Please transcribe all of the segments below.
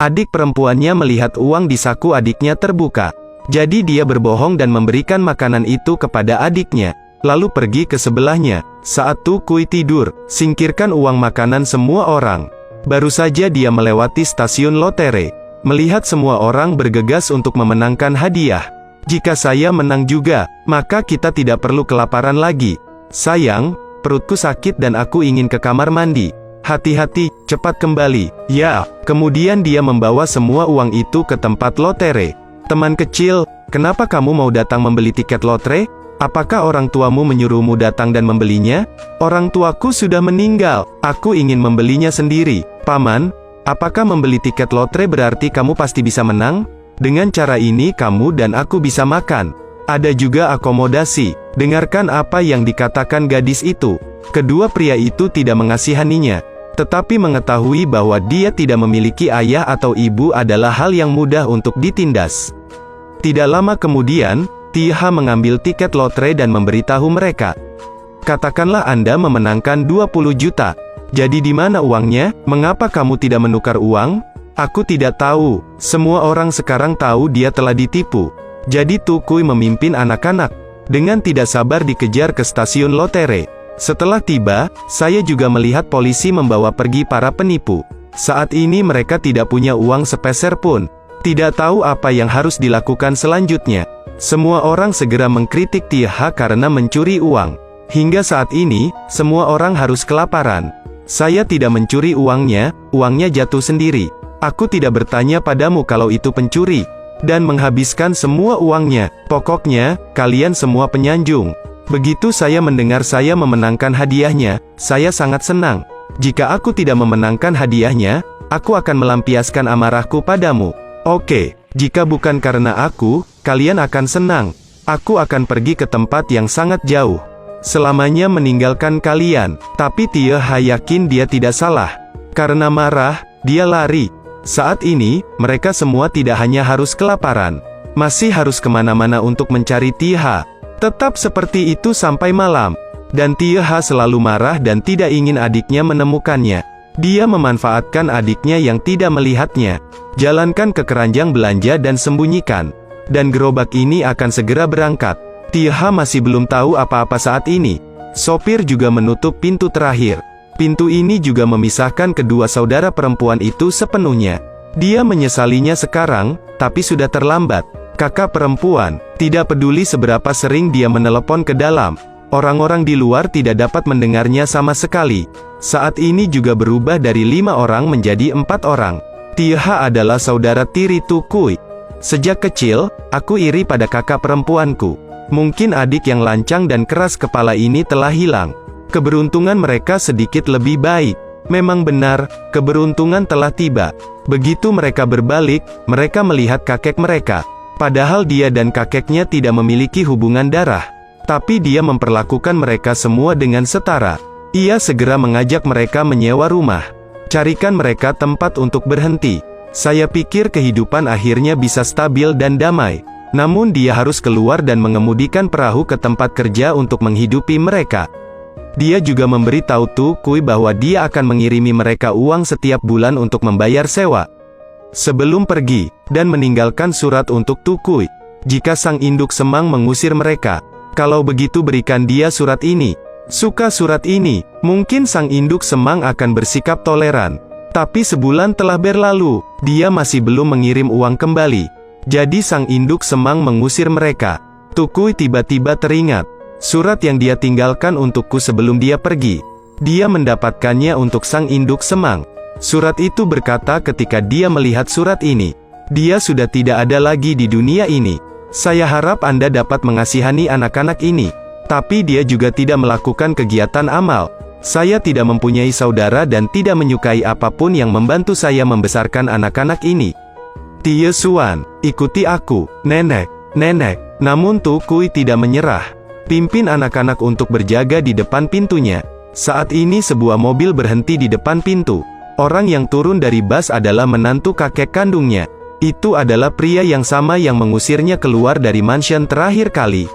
Adik perempuannya melihat uang di saku adiknya terbuka. Jadi dia berbohong dan memberikan makanan itu kepada adiknya. Lalu pergi ke sebelahnya. Saat Tukui tidur, singkirkan uang makanan semua orang. Baru saja dia melewati stasiun lotre. Melihat semua orang bergegas untuk memenangkan hadiah. Jika saya menang juga, maka kita tidak perlu kelaparan lagi. Sayang, perutku sakit dan aku ingin ke kamar mandi. Hati-hati, cepat kembali. Ya, kemudian dia membawa semua uang itu ke tempat lotre. Teman kecil, kenapa kamu mau datang membeli tiket lotre? Apakah orang tuamu menyuruhmu datang dan membelinya? Orang tuaku sudah meninggal, aku ingin membelinya sendiri. Paman, apakah membeli tiket lotre berarti kamu pasti bisa menang? Dengan cara ini kamu dan aku bisa makan. Ada juga akomodasi. Dengarkan apa yang dikatakan gadis itu. Kedua pria itu tidak mengasihaninya. Tetapi mengetahui bahwa dia tidak memiliki ayah atau ibu adalah hal yang mudah untuk ditindas. Tidak lama kemudian, Tiha mengambil tiket lotre dan memberitahu mereka. Katakanlah Anda memenangkan 20 juta. Jadi di mana uangnya? Mengapa kamu tidak menukar uang? Aku tidak tahu. Semua orang sekarang tahu dia telah ditipu. Jadi Tukui memimpin anak-anak. Dengan tidak sabar dikejar ke stasiun lotre. Setelah tiba, saya juga melihat polisi membawa pergi para penipu. Saat ini mereka tidak punya uang sepeser pun. Tidak tahu apa yang harus dilakukan selanjutnya. Semua orang segera mengkritik Tiha karena mencuri uang. Hingga saat ini, semua orang harus kelaparan. Saya tidak mencuri uangnya jatuh sendiri. Aku tidak bertanya padamu kalau itu pencuri. Dan menghabiskan semua uangnya. Pokoknya, kalian semua penyanjung. Begitu saya mendengar saya memenangkan hadiahnya, saya sangat senang. Jika aku tidak memenangkan hadiahnya, aku akan melampiaskan amarahku padamu. Oke, jika bukan karena aku, kalian akan senang. Aku akan pergi ke tempat yang sangat jauh. Selamanya meninggalkan kalian. Tapi Tiha yakin dia tidak salah. Karena marah, dia lari. Saat ini, mereka semua tidak hanya harus kelaparan. Masih harus kemana-mana untuk mencari Tiha. Tetap seperti itu sampai malam. Dan Tiha selalu marah dan tidak ingin adiknya menemukannya. Dia memanfaatkan adiknya yang tidak melihatnya. Jalankan ke keranjang belanja dan sembunyikan. Dan gerobak ini akan segera berangkat. Tiha masih belum tahu apa-apa saat ini. Sopir juga menutup pintu terakhir. Pintu ini juga memisahkan kedua saudara perempuan itu sepenuhnya. Dia menyesalinya sekarang, tapi sudah terlambat. Kakak perempuan, tidak peduli seberapa sering dia menelepon ke dalam. Orang-orang di luar tidak dapat mendengarnya sama sekali. Saat ini juga berubah dari 5 orang menjadi 4 orang. Tiha adalah saudara tiri Tukui. Sejak kecil, aku iri pada kakak perempuanku. Mungkin adik yang lancang dan keras kepala ini telah hilang. Keberuntungan mereka sedikit lebih baik. Memang benar, keberuntungan telah tiba. Begitu mereka berbalik, mereka melihat kakek mereka. Padahal dia dan kakeknya tidak memiliki hubungan darah. Tapi dia memperlakukan mereka semua dengan setara. Ia segera mengajak mereka menyewa rumah. Carikan mereka tempat untuk berhenti. Saya pikir kehidupan akhirnya bisa stabil dan damai. Namun dia harus keluar dan mengemudikan perahu ke tempat kerja untuk menghidupi mereka. Dia juga memberitahu Tukui bahwa dia akan mengirimi mereka uang setiap bulan untuk membayar sewa. Sebelum pergi, dan meninggalkan surat untuk Tukui. Jika sang induk semang mengusir mereka, kalau begitu berikan dia surat ini. Suka surat ini, mungkin sang induk semang akan bersikap toleran. Tapi sebulan telah berlalu, dia masih belum mengirim uang kembali. Jadi sang induk semang mengusir mereka. Tukui tiba-tiba teringat. Surat yang dia tinggalkan untukku sebelum dia pergi. Dia mendapatkannya untuk sang induk semang. Surat itu berkata ketika dia melihat surat ini, dia sudah tidak ada lagi di dunia ini. Saya harap Anda dapat mengasihani anak-anak ini. Tapi dia juga tidak melakukan kegiatan amal. Saya tidak mempunyai saudara dan tidak menyukai apapun yang membantu saya membesarkan anak-anak ini. Tie Suan, ikuti aku, nenek. Namun Tukui tidak menyerah. Pimpin anak-anak untuk berjaga di depan pintunya. Saat ini sebuah mobil berhenti di depan pintu. Orang yang turun dari bus adalah menantu kakek kandungnya. Itu adalah pria yang sama yang mengusirnya keluar dari mansion terakhir kali.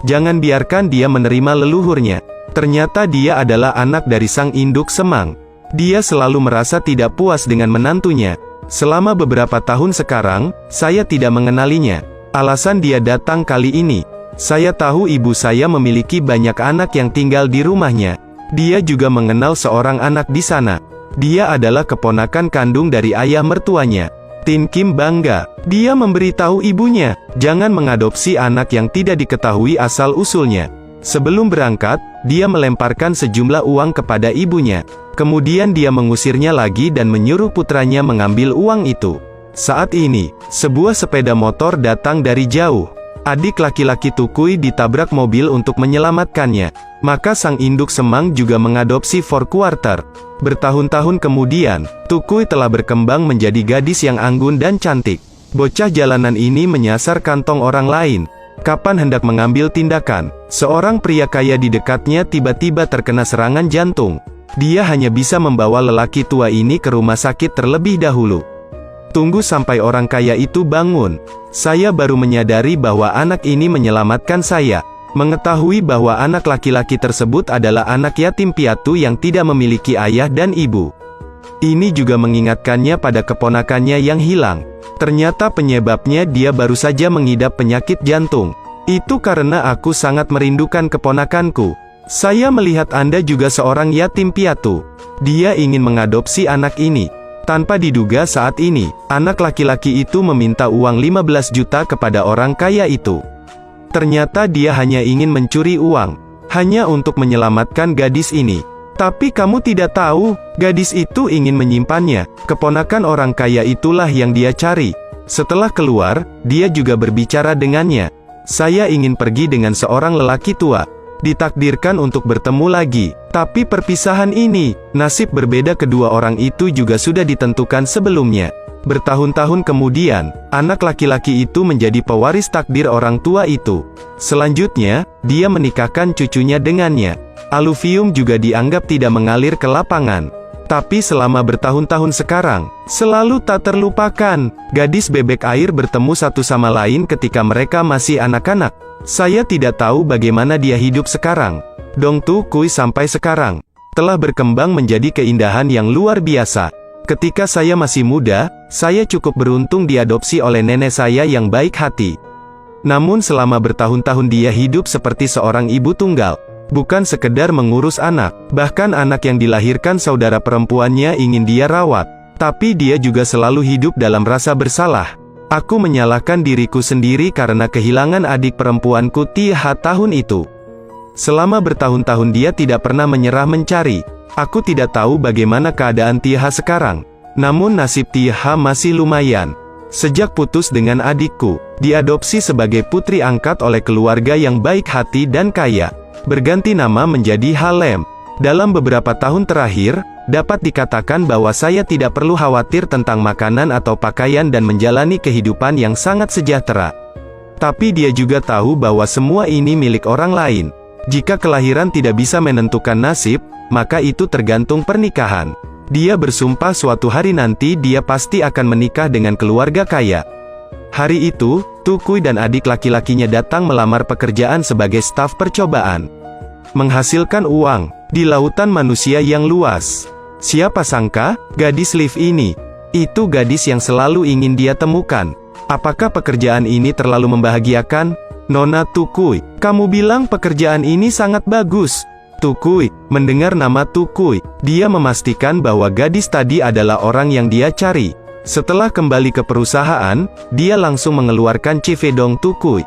Jangan biarkan dia menerima leluhurnya. Ternyata dia adalah anak dari sang induk semang. Dia selalu merasa tidak puas dengan menantunya. Selama beberapa tahun sekarang, saya tidak mengenalinya. Alasan dia datang kali ini. Saya tahu ibu saya memiliki banyak anak yang tinggal di rumahnya. Dia juga mengenal seorang anak di sana. Dia adalah keponakan kandung dari ayah mertuanya. Tin Kim bangga. Dia memberitahu ibunya, jangan mengadopsi anak yang tidak diketahui asal-usulnya. Sebelum berangkat, dia melemparkan sejumlah uang kepada ibunya. Kemudian dia mengusirnya lagi dan menyuruh putranya mengambil uang itu. Saat ini, sebuah sepeda motor datang dari jauh. Adik laki-laki Tukui ditabrak mobil untuk menyelamatkannya. Maka sang induk semang juga mengadopsi Four Quarter. Bertahun-tahun kemudian, Tukui telah berkembang menjadi gadis yang anggun dan cantik. Bocah jalanan ini menyasar kantong orang lain. Kapan hendak mengambil tindakan, seorang pria kaya di dekatnya tiba-tiba terkena serangan jantung. Dia hanya bisa membawa lelaki tua ini ke rumah sakit terlebih dahulu. Tunggu sampai orang kaya itu bangun. Saya baru menyadari bahwa anak ini menyelamatkan saya. Mengetahui bahwa anak laki-laki tersebut adalah anak yatim piatu yang tidak memiliki ayah dan ibu. Ini juga mengingatkannya pada keponakannya yang hilang. Ternyata penyebabnya dia baru saja mengidap penyakit jantung. Itu karena aku sangat merindukan keponakanku. Saya melihat Anda juga seorang yatim piatu. Dia ingin mengadopsi anak ini. Tanpa diduga saat ini, anak laki-laki itu meminta uang 15 juta kepada orang kaya itu. Ternyata dia hanya ingin mencuri uang, hanya untuk menyelamatkan gadis ini. Tapi kamu tidak tahu, gadis itu ingin menyimpannya. Keponakan orang kaya itulah yang dia cari. Setelah keluar, dia juga berbicara dengannya. Saya ingin pergi dengan seorang lelaki tua. Ditakdirkan untuk bertemu lagi. Tapi perpisahan ini, nasib berbeda kedua orang itu juga sudah ditentukan sebelumnya. Bertahun-tahun kemudian, anak laki-laki itu menjadi pewaris takdir orang tua itu. Selanjutnya, dia menikahkan cucunya dengannya. Aluvium juga dianggap tidak mengalir ke lapangan. Tapi selama bertahun-tahun sekarang, selalu tak terlupakan, gadis bebek air bertemu satu sama lain ketika mereka masih anak-anak. Saya tidak tahu bagaimana dia hidup sekarang. Dong Tukui sampai sekarang telah berkembang menjadi keindahan yang luar biasa. Ketika saya masih muda, saya cukup beruntung diadopsi oleh nenek saya yang baik hati. Namun selama bertahun-tahun dia hidup seperti seorang ibu tunggal. Bukan sekedar mengurus anak, bahkan anak yang dilahirkan saudara perempuannya ingin dia rawat. Tapi dia juga selalu hidup dalam rasa bersalah. Aku menyalahkan diriku sendiri karena kehilangan adik perempuanku Tiha tahun itu. Selama bertahun-tahun dia tidak pernah menyerah mencari. Aku tidak tahu bagaimana keadaan Tiha sekarang. Namun nasib Tiha masih lumayan. Sejak putus dengan adikku, diadopsi sebagai putri angkat oleh keluarga yang baik hati dan kaya. Berganti nama menjadi Halem. Dalam beberapa tahun terakhir, dapat dikatakan bahwa saya tidak perlu khawatir tentang makanan atau pakaian dan menjalani kehidupan yang sangat sejahtera. Tapi dia juga tahu bahwa semua ini milik orang lain. Jika kelahiran tidak bisa menentukan nasib, maka itu tergantung pernikahan. Dia bersumpah suatu hari nanti dia pasti akan menikah dengan keluarga kaya. Hari itu, Tukui dan adik laki-lakinya datang melamar pekerjaan sebagai staf percobaan. Menghasilkan uang di lautan manusia yang luas. Siapa sangka, gadis Liv ini, itu gadis yang selalu ingin dia temukan. Apakah pekerjaan ini terlalu membahagiakan? Nona Tukui, kamu bilang pekerjaan ini sangat bagus. Tukui, mendengar nama Tukui, dia memastikan bahwa gadis tadi adalah orang yang dia cari. Setelah kembali ke perusahaan, dia langsung mengeluarkan Civedong Tukui.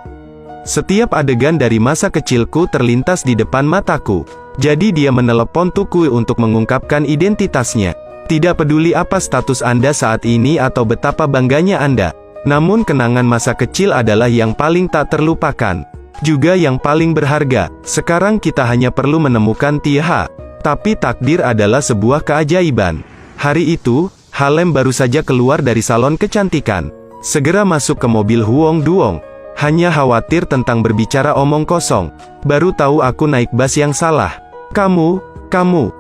Setiap adegan dari masa kecilku terlintas di depan mataku. Jadi dia menelepon Tukui untuk mengungkapkan identitasnya. Tidak peduli apa status Anda saat ini atau betapa bangganya Anda. Namun kenangan masa kecil adalah yang paling tak terlupakan. Juga yang paling berharga. Sekarang kita hanya perlu menemukan Tiha. Tapi takdir adalah sebuah keajaiban. Hari itu, Halem baru saja keluar dari salon kecantikan. Segera masuk ke mobil Huong Duong. Hanya khawatir tentang berbicara omong kosong. Baru tahu aku naik bus yang salah. Kamu,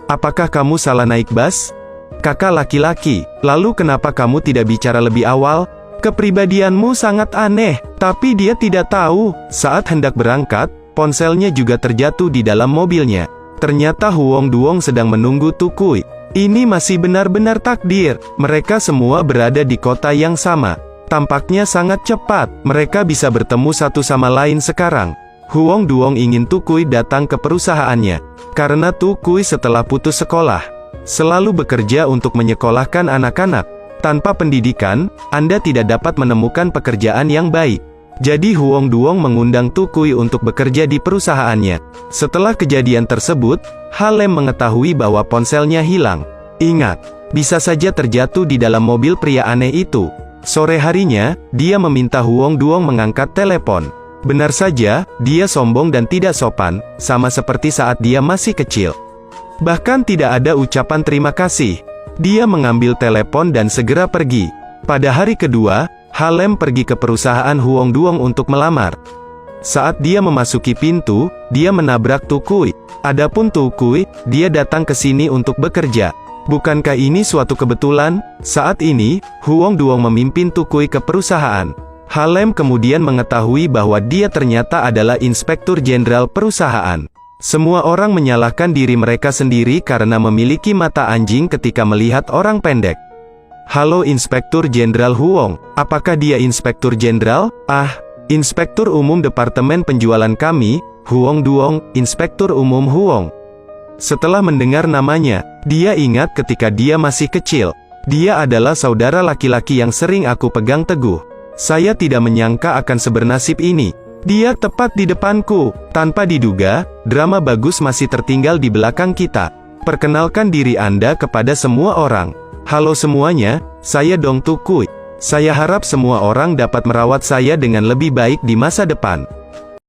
apakah kamu salah naik bus? Kakak laki-laki, lalu kenapa kamu tidak bicara lebih awal? Kepribadianmu sangat aneh, tapi dia tidak tahu. Saat hendak berangkat, ponselnya juga terjatuh di dalam mobilnya. Ternyata Huong Duong sedang menunggu Tukui. Ini masih benar-benar takdir. Mereka semua berada di kota yang sama. Tampaknya sangat cepat. Mereka bisa bertemu satu sama lain sekarang. Huang Duong ingin Tu Kui datang ke perusahaannya. Karena Tu Kui setelah putus sekolah, selalu bekerja untuk menyekolahkan anak-anak. Tanpa pendidikan, Anda tidak dapat menemukan pekerjaan yang baik. Jadi Huang Duong mengundang Tu Kui untuk bekerja di perusahaannya. Setelah kejadian tersebut, Halem mengetahui bahwa ponselnya hilang. Ingat, bisa saja terjatuh di dalam mobil pria aneh itu. Sore harinya, dia meminta Huang Duong mengangkat telepon. Benar saja, dia sombong dan tidak sopan, sama seperti saat dia masih kecil. Bahkan tidak ada ucapan terima kasih. Dia mengambil telepon dan segera pergi. Pada hari kedua, Halem pergi ke perusahaan Huang Duong untuk melamar. Saat dia memasuki pintu, dia menabrak Tu Kui. Adapun Tu Kui, dia datang ke sini untuk bekerja. Bukankah ini suatu kebetulan? Saat ini, Huang Duong memimpin Tu Kui ke perusahaan. Halem kemudian mengetahui bahwa dia ternyata adalah inspektur jenderal perusahaan. Semua orang menyalahkan diri mereka sendiri karena memiliki mata anjing ketika melihat orang pendek. Halo Inspektur Jenderal Huang, apakah dia Inspektur Jenderal? Inspektur Umum Departemen Penjualan kami, Huang Duong, Inspektur Umum Huang. Setelah mendengar namanya, dia ingat ketika dia masih kecil. Dia adalah saudara laki-laki yang sering aku pegang teguh. Saya tidak menyangka akan sebernasib ini. Dia tepat di depanku. Tanpa diduga, drama bagus masih tertinggal di belakang kita. Perkenalkan diri Anda kepada semua orang. Halo semuanya, saya Dong Tu Kui. Saya harap semua orang dapat merawat saya dengan lebih baik di masa depan.